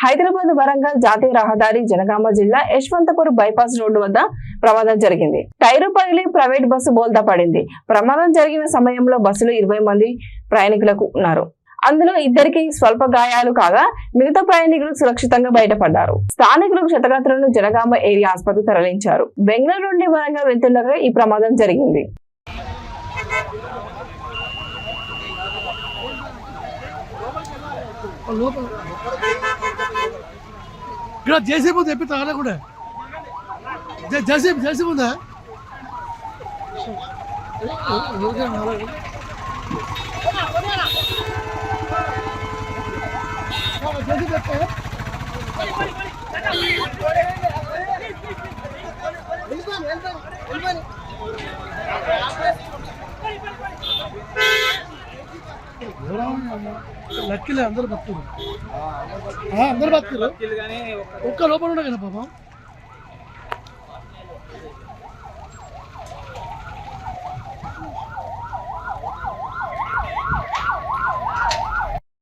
హైదరాబాద్ వరంగల్ జాతీయ రహదారి జనగామ జిల్లా యశ్వంతపూర్ బైపాస్ రోడ్డు వద్ద ప్రమాదం జరిగింది. టైరు పగిలి ప్రైవేట్ బస్సు బోల్తా పడింది. ప్రమాదం జరిగిన సమయంలో బస్సులో 20 మంది ప్రయాణికులకు ఉన్నారు. అందులో ఇద్దరికి స్వల్ప గాయాలు కాగా మిగతా ప్రయాణికులు సురక్షితంగా బయటపడ్డారు. స్థానికులకు క్షతగాత్రులను జనగామ ఏరియా ఆసుపత్రికి తరలించారు. బెంగళూరు నుండి వరంగల్ వెళ్తుండగా ఈ ప్రమాదం జరిగింది. జేసీబీ తెప్పి తగలకుండా జేసీబీ ఉందా లక్కీలే అందరు బతుకురు ఒక్క లోపల ఉండే కదా పాపం.